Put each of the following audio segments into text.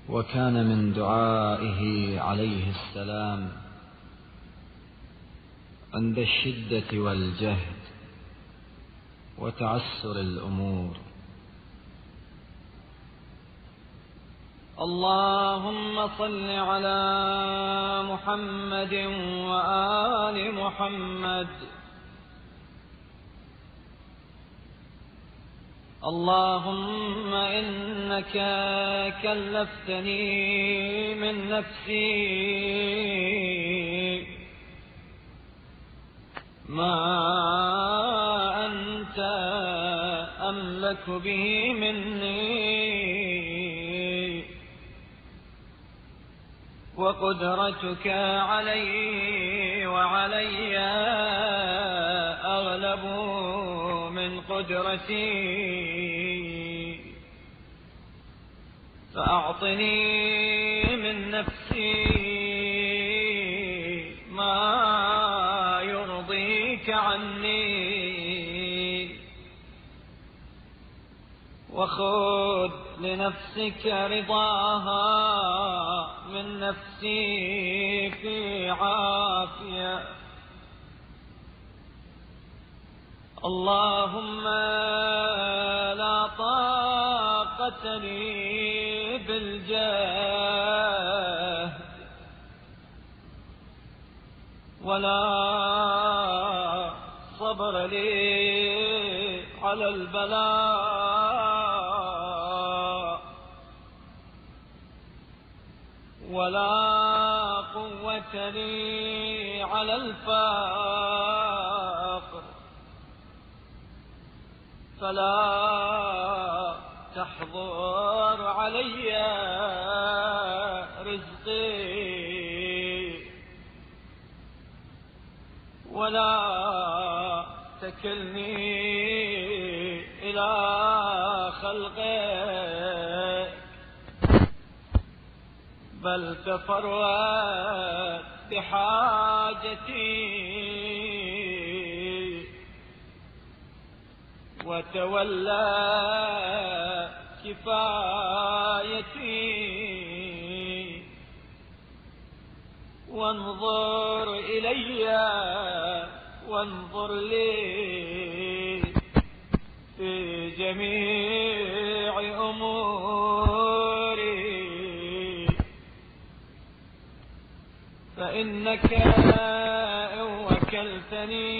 وكان من دعائه عليه السلام عند الشدة والجهد وتعسر الأمور: اللهم صل على محمد وآل محمد. اللهم إنك كلفتني من نفسي ما أنت أملك به مني، وقدرتك علي وعلي أغلب من قدرتي، فأعطني من نفسي ما يرضيك عني، وخذ لنفسك رضاها من نفسي في عافية. اللهم لا طاقة لي بالجهد ولا صبر لي على البلاء، ولا قوة لي على الفقر، فلا تحضر علي رزقي، ولا تكلني إلى خلقك، بل تفرد بحاجتي وتولى كفايتي، وانظر إلي وانظر لي في جميع أموري، فإنك إن وكلتني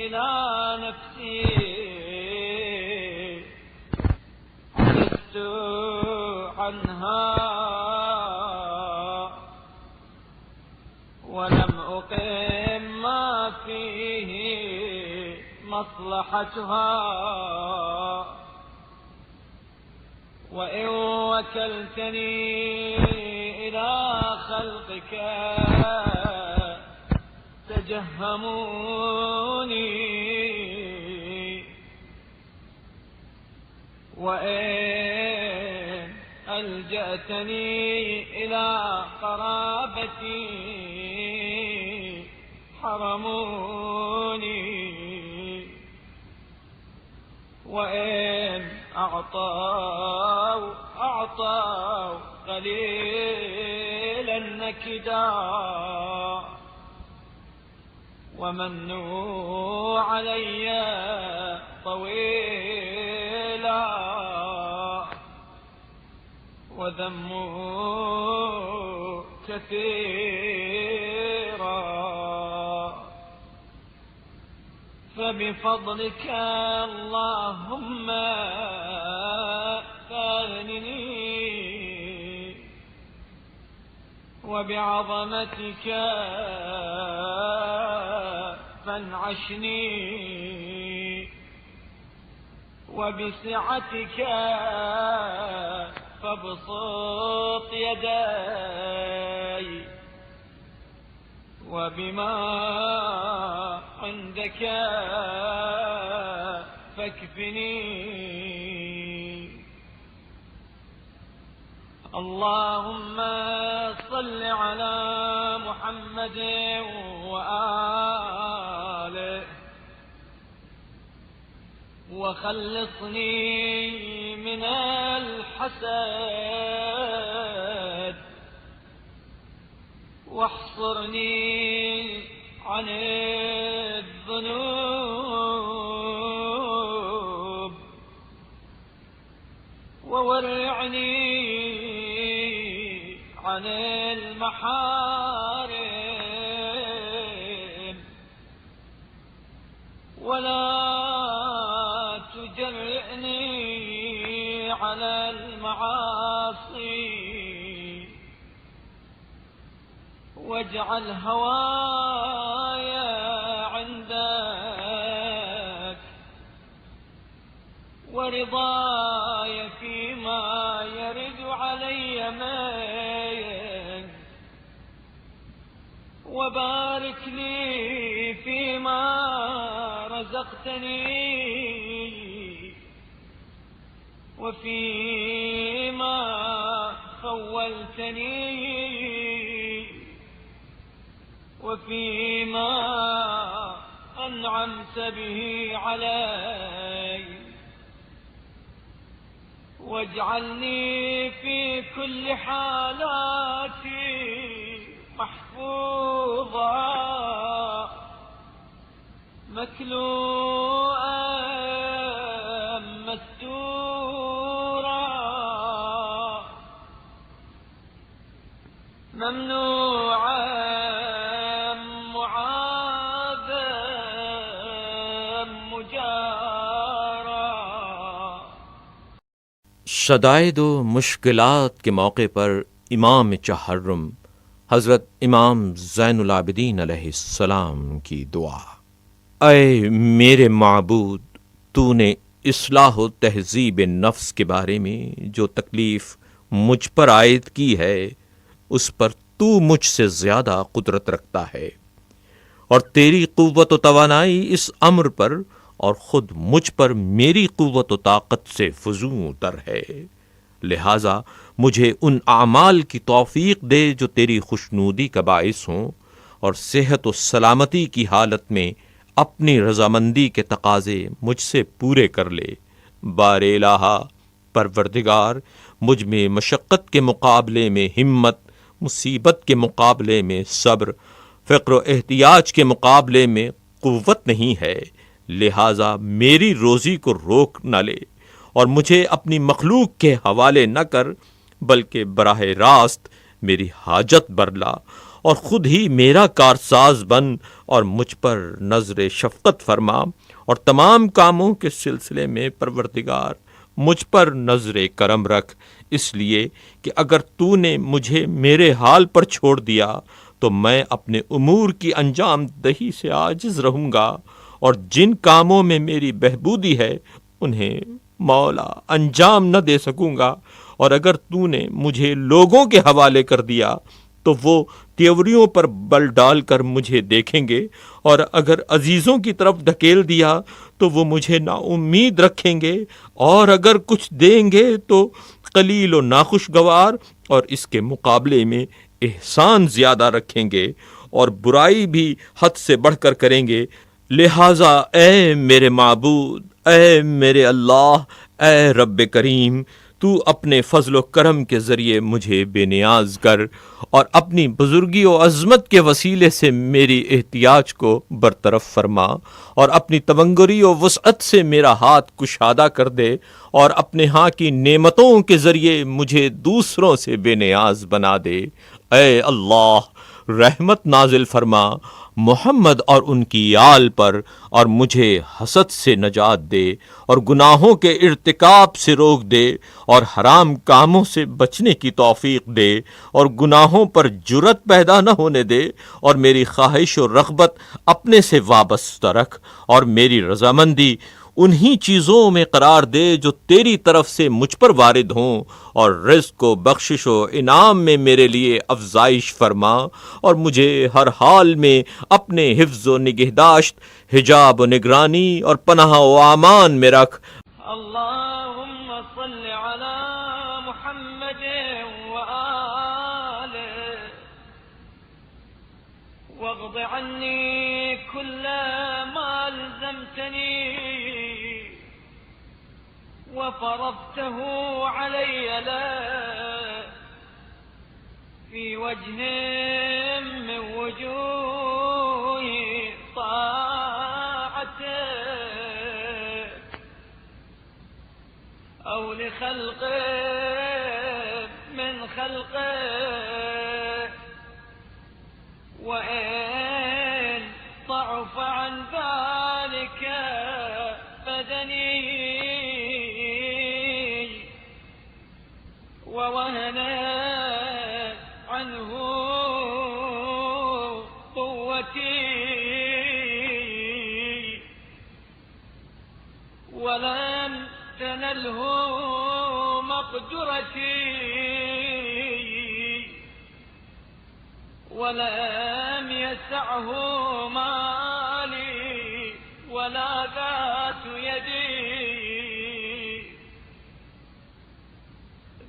إلى نفسي عجزت عنها ولم أقم ما فيه مصلحتها، وإن وكلتني إلى خلقك تجهموني، وإن ألجأتني إلى قرابتي حرموني، وإن أعطوا قليلا نكدا، ومنوا علي طويلا، وذموا كثيرا، فبفضلك اللهم فاغنني، وبعظمتك فانعشني، وبسعتك فابسط يدي، وبما عندك فاكفني. اللهم صل على محمد وآله وخلصني من الحسد واحصرني عن الذنوب وورعني عن المحارم ولا تجرئني على المعاصي واجعل هوايا عندك ورضاي فيما يرد علي منك وبارك لي فيما رزقتني وفيما خولتني وفيما أنعمت به علي واجعلني في كل حالاتي محفوظا مكلوءا مستورا ممنوعا معاذا مجارا. شدائد و مشکلات کے موقع پر امام چہرم حضرت امام زین العابدین علیہ السلام کی دعا. اے میرے معبود، تو نے اصلاح و تہذیب نفس کے بارے میں جو تکلیف مجھ پر عائد کی ہے اس پر تو مجھ سے زیادہ قدرت رکھتا ہے، اور تیری قوت و توانائی اس امر پر اور خود مجھ پر میری قوت و طاقت سے فزوں تر ہے. لہذا مجھے ان اعمال کی توفیق دے جو تیری خوشنودی کا باعث ہوں، اور صحت و سلامتی کی حالت میں اپنی رضامندی کے تقاضے مجھ سے پورے کر لے. بار الہ پروردگار، مجھ میں مشقت کے مقابلے میں ہمت، مصیبت کے مقابلے میں صبر، فقر و احتیاج کے مقابلے میں قوت نہیں ہے. لہذا میری روزی کو روک نہ لے اور مجھے اپنی مخلوق کے حوالے نہ کر، بلکہ براہ راست میری حاجت برلا اور خود ہی میرا کارساز بن اور مجھ پر نظر شفقت فرما، اور تمام کاموں کے سلسلے میں پروردگار مجھ پر نظر کرم رکھ، اس لیے کہ اگر تو نے مجھے میرے حال پر چھوڑ دیا تو میں اپنے امور کی انجام دہی سے عاجز رہوں گا، اور جن کاموں میں میری بہبودی ہے انہیں مولا انجام نہ دے سکوں گا. اور اگر تو نے مجھے لوگوں کے حوالے کر دیا تو وہ تیوریوں پر بل ڈال کر مجھے دیکھیں گے، اور اگر عزیزوں کی طرف دھکیل دیا تو وہ مجھے نا امید رکھیں گے، اور اگر کچھ دیں گے تو قلیل و ناخوشگوار، اور اس کے مقابلے میں احسان زیادہ رکھیں گے اور برائی بھی حد سے بڑھ کر کریں گے. لہٰذا اے میرے معبود، اے میرے اللہ، اے رب کریم، تو اپنے فضل و کرم کے ذریعے مجھے بے نیاز کر، اور اپنی بزرگی و عظمت کے وسیلے سے میری احتیاج کو برطرف فرما، اور اپنی تونگری و وسعت سے میرا ہاتھ کشادہ کر دے، اور اپنے ہاں کی نعمتوں کے ذریعے مجھے دوسروں سے بے نیاز بنا دے. اے اللہ، رحمت نازل فرما محمد اور ان کی آل پر، اور مجھے حسد سے نجات دے، اور گناہوں کے ارتکاب سے روک دے، اور حرام کاموں سے بچنے کی توفیق دے، اور گناہوں پر جرأت پیدا نہ ہونے دے، اور میری خواہش و رغبت اپنے سے وابستہ رکھ، اور میری رضامندی انہی چیزوں میں قرار دے جو تیری طرف سے مجھ پر وارد ہوں، اور رزق و بخشش و انعام میں میرے لیے افزائش فرما، اور مجھے ہر حال میں اپنے حفظ و نگہداشت، حجاب و نگرانی اور پناہ و امان میں رکھ. اللهم صل على محمد وآله واغض عني كل ما ألزمتني وفرضته علي لا في وجه من وجوه طاعتك أو لخلق من خلقك، وإن ضعف عن ذلك بدني ووهنت عنه قوتي ولم تنله مقدرتي ولم يسعه مالي ولا ذات يدي،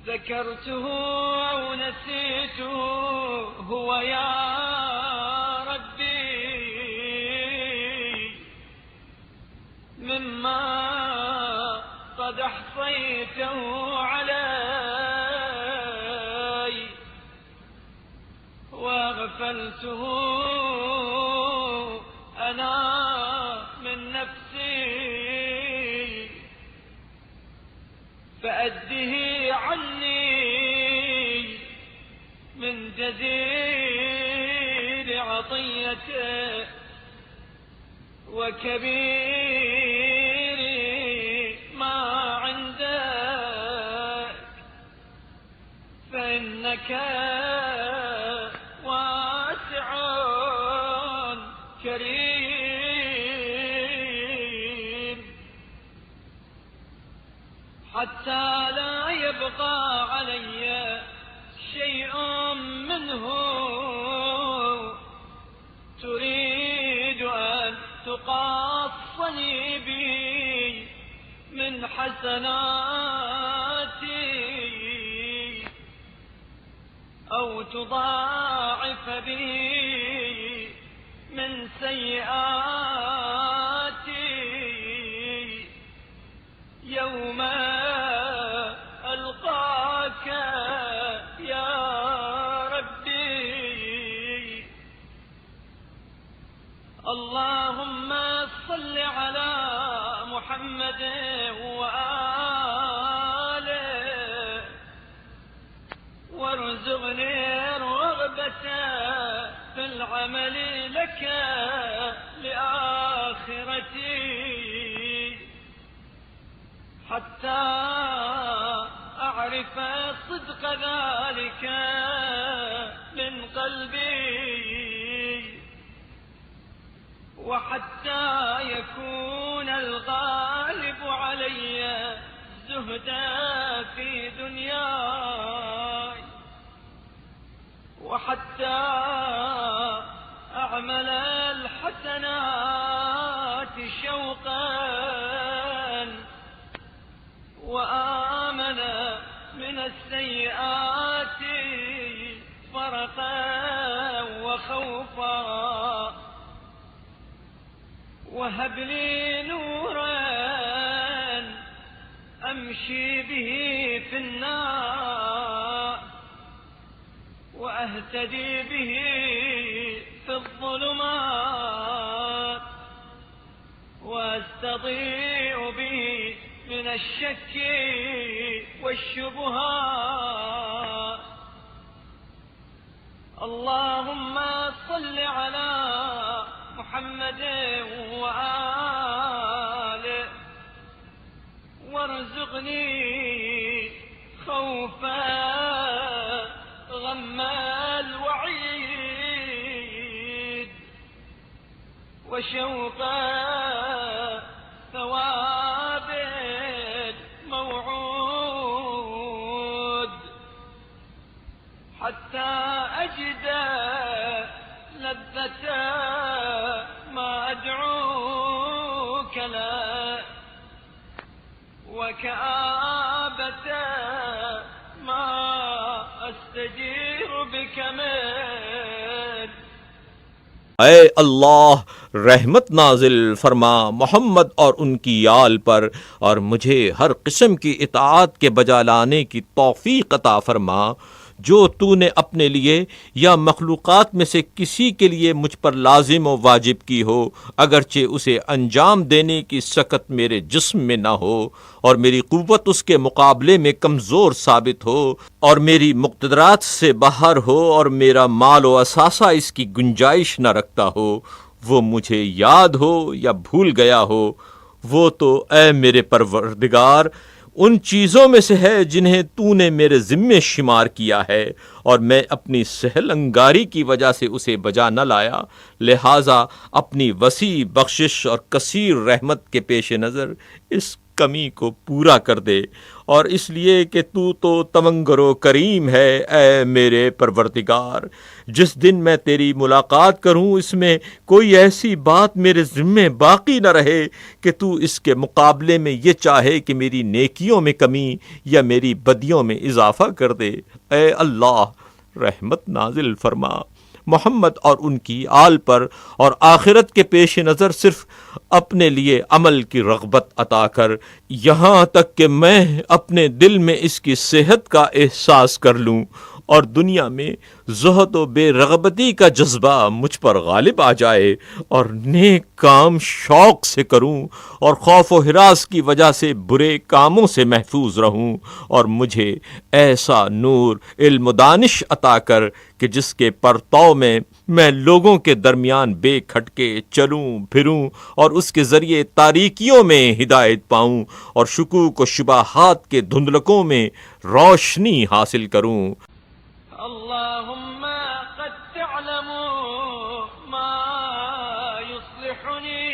ذكرته أو نسيته هو يا ربي مما قد أحصيته علي وغفلته أنا من نفسي، فأده عني من جزيل عطيته وكبير ما عندك، فإنك واسع كريم حتى لا يبقى علي شيء منه تريد أن تقاصني بي من حسناتي أو تضاعف بي من سيئاتي يوم ألقاك يا ربي. اللهم صل على محمد وآله وارزقني الرغبة في العمل لك لآخرتي حتى أعرف صدق ذلك من قلبي، وحتى يكون الغالب علي زهدا في دنياي، وحتى أعمل الحسنات شوقا وآمن من السيئات فرقا وخوفا، وهب لي نورا أمشي به في النار وأهتدي به في الظلمات وأستضيء به من الشك والشبهات. اللهم صل على محمد وآله وارزقني خوف غم الوعيد وشوق ثواب الموعود حتى أجد لذة ما أدعوك له وكآبة ما أستجير بك منه. ऐ अल्लाह रहमत नाजिल फरमा मोहम्मद और उनकी आल पर, और मुझे हर किस्म की इताअत के बजा लाने की तौफीक अता फरमा जो तूने अपने लिए या मखलूक़ात में से किसी के लिए मुझ पर लाजिम व वाजिब की हो, अगरचे उसे अंजाम देने की सकत मेरे जिस्म में न हो और मेरी क़ुव्वत उसके मुकाबले में कमज़ोर साबित हो और मेरी मुक़्तदरात से बाहर हो और मेरा माल व असासा इसकी गुंजाइश न रखता हो। वो मुझे याद हो या भूल गया हो, वो तो ऐ मेरे परवरदिगार उन चीज़ों में से है जिन्हें तूने मेरे ज़िम्मे शुमार किया है, और मैं अपनी सहल अंगारी की वजह से उसे बजा न लाया। लिहाजा अपनी वसी बख्शिश और कसीर रहमत के पेश नज़र इस कमी को पूरा कर दे, और इसलिए कि तू तो तवंगरो करीम है ऐ मेरे परवरदिगार। जिस दिन मैं तेरी मुलाकात करूं इसमें कोई ऐसी बात मेरे ज़िम्मे बाकी न रहे कि तू इसके मुकाबले में ये चाहे कि मेरी नेकियों में कमी या मेरी बदियों में इजाफा कर दे। ऐ अल्लाह रहमत नाजिल फरमा मोहम्मद और उनकी आल पर, और आखिरत के पेश नज़र सिर्फ अपने लिए अमल की रग़बत अता कर, यहाँ तक कि मैं अपने दिल में इसकी सेहत का एहसास कर लूँ और दुनिया में ज़ुहद व बेरग़बती का जज्बा मुझ पर गालिब आ जाए, और नेक काम शौक़ से करूँ और खौफ व हिरास की वजह से बुरे कामों से महफूज रहूँ, और मुझे ऐसा नूर इल्म दानिश अता कर कि जिसके परताव में मैं लोगों के दरमियान बेखटके चलूँ फिरूँ और उसके ज़रिए तारीकियों में हिदायत पाऊँ और शुकूक व शुबहात के धुंधलकों में रोशनी हासिल करूँ। اللهم قد تعلم ما يصلحني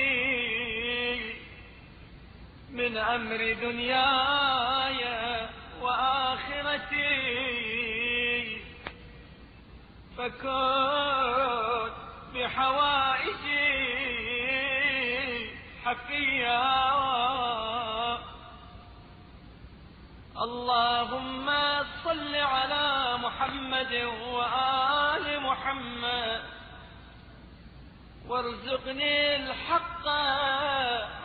من أمر دنياي وآخرتي، فكن بحوائجي حفيا. اللهم صل على محمد وآل محمد، وارزقني الحق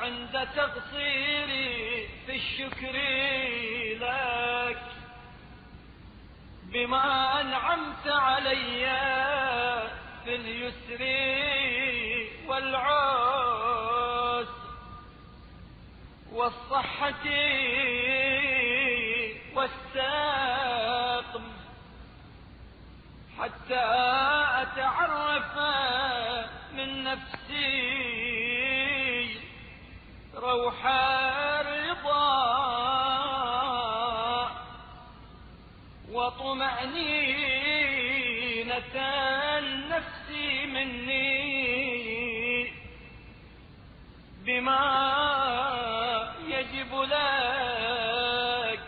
عند تقصيري في الشكر لك بما أنعمت علي في اليسر والعسر والصحة والسقم، حتى أتعرف من نفسي روح الرضا وطمأنينة النفس مني بما يجب لك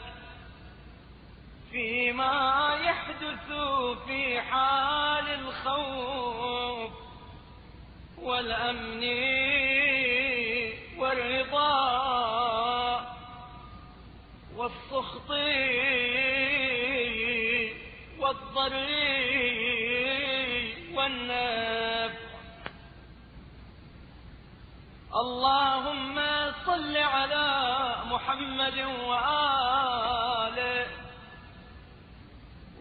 فيما يحدث في حال الخوف والأمن والرضا والسخط والضر والنفع. اللهم صل على محمد وآله،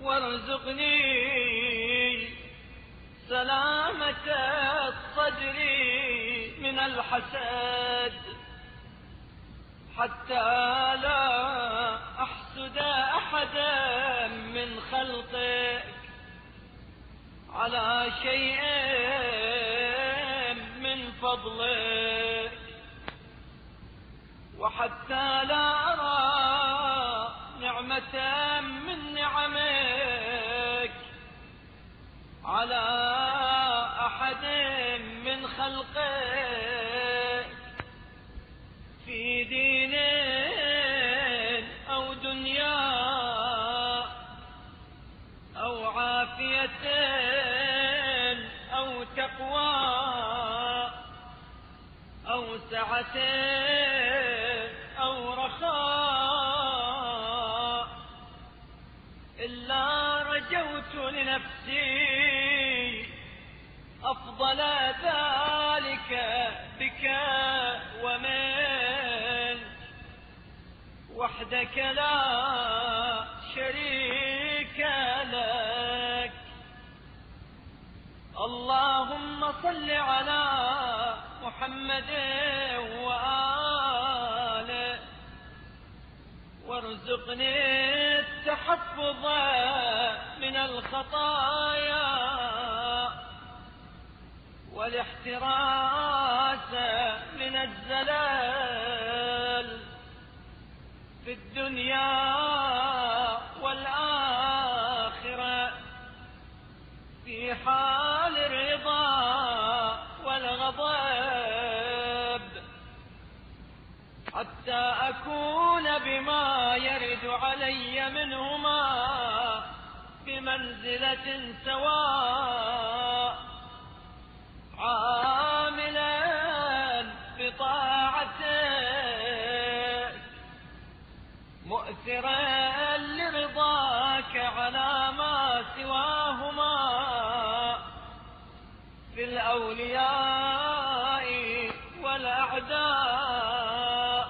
وارزقني سلامة الصدر من الحسد، حتى لا أحسد أحدا من خلقك على شيء من فضلك، وحتى لا أرى نعمة من نعمك على أحد من خلقك في دين أو دنيا أو عافية أو تقوى أو سعة أو رخاء، إلا رجوت لنفسي أفضل ذلك بك ومن وحدك لا شريك لك. اللهم صل على محمد وآله وارزقني التحفظ من الخطايا والاحتراس من الزلال في الدنيا والآخرة في حال الرضا والغضب، حتى أكون بما يرد علي منهما بمنزلة سواء، عاملا بطاعتك مؤثرا لرضاك على ما سواهما في الأولياء والأعداء،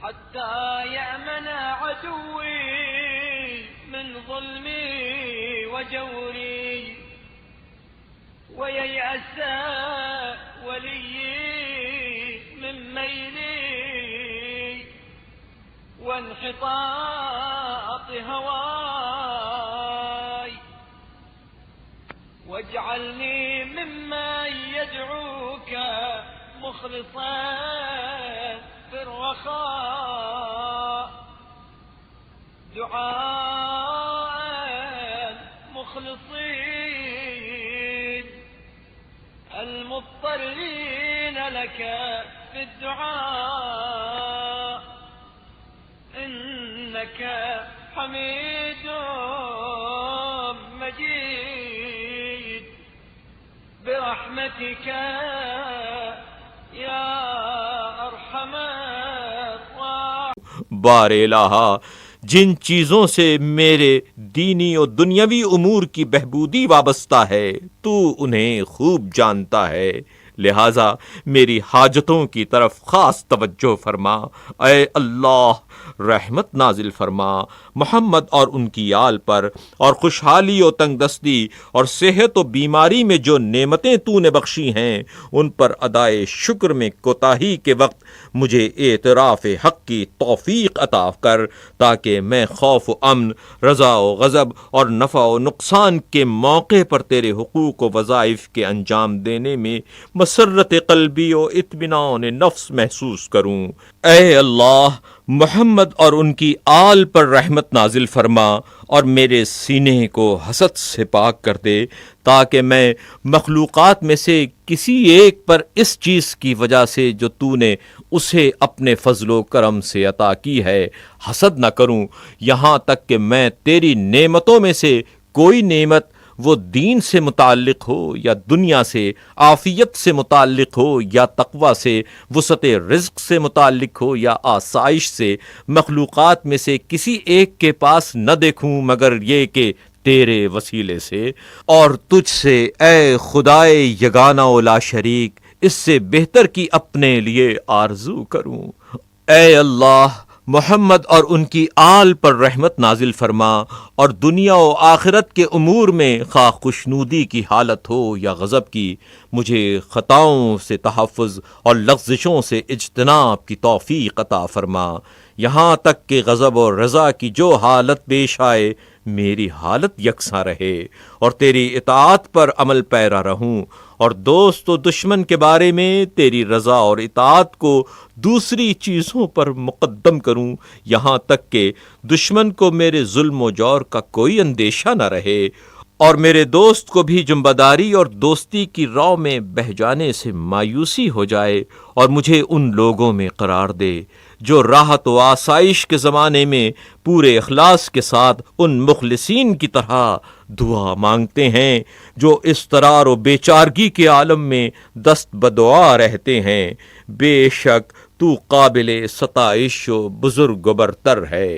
حتى يأمن عدوي من ظلمي وجوري، وييأس وليي من ميلي وانحطاط هواي، واجعلني ممن يدعوك مخلصا في الرخاء دعاء مخلصين المضطرين لك في الدعاء، إنك حميد مجيد برحمتك يا أرحم الراحمين. بار الہا، جن چیزوں سے میرے دینی اور دنیاوی امور کی بہبودی وابستہ ہے تو انہیں خوب جانتا ہے، لہذا میری حاجتوں کی طرف خاص توجہ فرما۔ اے اللہ، رحمت نازل فرما محمد اور ان کی آل پر، اور خوشحالی و تنگ دستی اور صحت و بیماری میں جو نعمتیں تو نے بخشی ہیں ان پر ادائے شکر میں کوتاہی کے وقت مجھے اعتراف حق کی توفیق عطا کر، تاکہ میں خوف و امن، رضا و غضب اور نفع و نقصان کے موقع پر تیرے حقوق و وظائف کے انجام دینے میں مسرت قلبی و اطمینان نفس محسوس کروں۔ اے اللہ، محمد اور ان کی آل پر رحمت نازل فرما اور میرے سینے کو حسد سے پاک کر دے، تاکہ میں مخلوقات میں سے کسی ایک پر اس چیز کی وجہ سے جو تو نے اسے اپنے فضل و کرم سے عطا کی ہے حسد نہ کروں، یہاں تک کہ میں تیری نعمتوں میں سے کوئی نعمت، وہ دین سے متعلق ہو یا دنیا سے، عافیت سے متعلق ہو یا تقوی سے، وسعت رزق سے متعلق ہو یا آسائش سے، مخلوقات میں سے کسی ایک کے پاس نہ دیکھوں مگر یہ کہ تیرے وسیلے سے، اور تجھ سے اے خدائے یگانہ و لا شریک اس سے بہتر کی اپنے لیے آرزو کروں۔ اے اللہ، محمد اور ان کی آل پر رحمت نازل فرما اور دنیا و آخرت کے امور میں خواہ خوشنودی کی حالت ہو یا غضب کی، مجھے خطاؤں سے تحفظ اور لغزشوں سے اجتناب کی توفیق عطا فرما، یہاں تک کہ غضب اور رضا کی جو حالت پیش آئے میری حالت یکساں رہے اور تیری اطاعت پر عمل پیرا رہوں، اور دوست و دشمن کے بارے میں تیری رضا اور اطاعت کو دوسری چیزوں پر مقدم کروں، یہاں تک کہ دشمن کو میرے ظلم و جور کا کوئی اندیشہ نہ رہے، اور میرے دوست کو بھی جنبداری اور دوستی کی راہ میں بہہ جانے سے مایوسی ہو جائے، اور مجھے ان لوگوں میں قرار دے جو راحت و آسائش کے زمانے میں پورے اخلاص کے ساتھ ان مخلصین کی طرح دعا مانگتے ہیں جو اضطرار و بیچارگی کے عالم میں دست بدعا رہتے ہیں۔ بے شک تو قابل ستائش و بزرگ و برتر ہے۔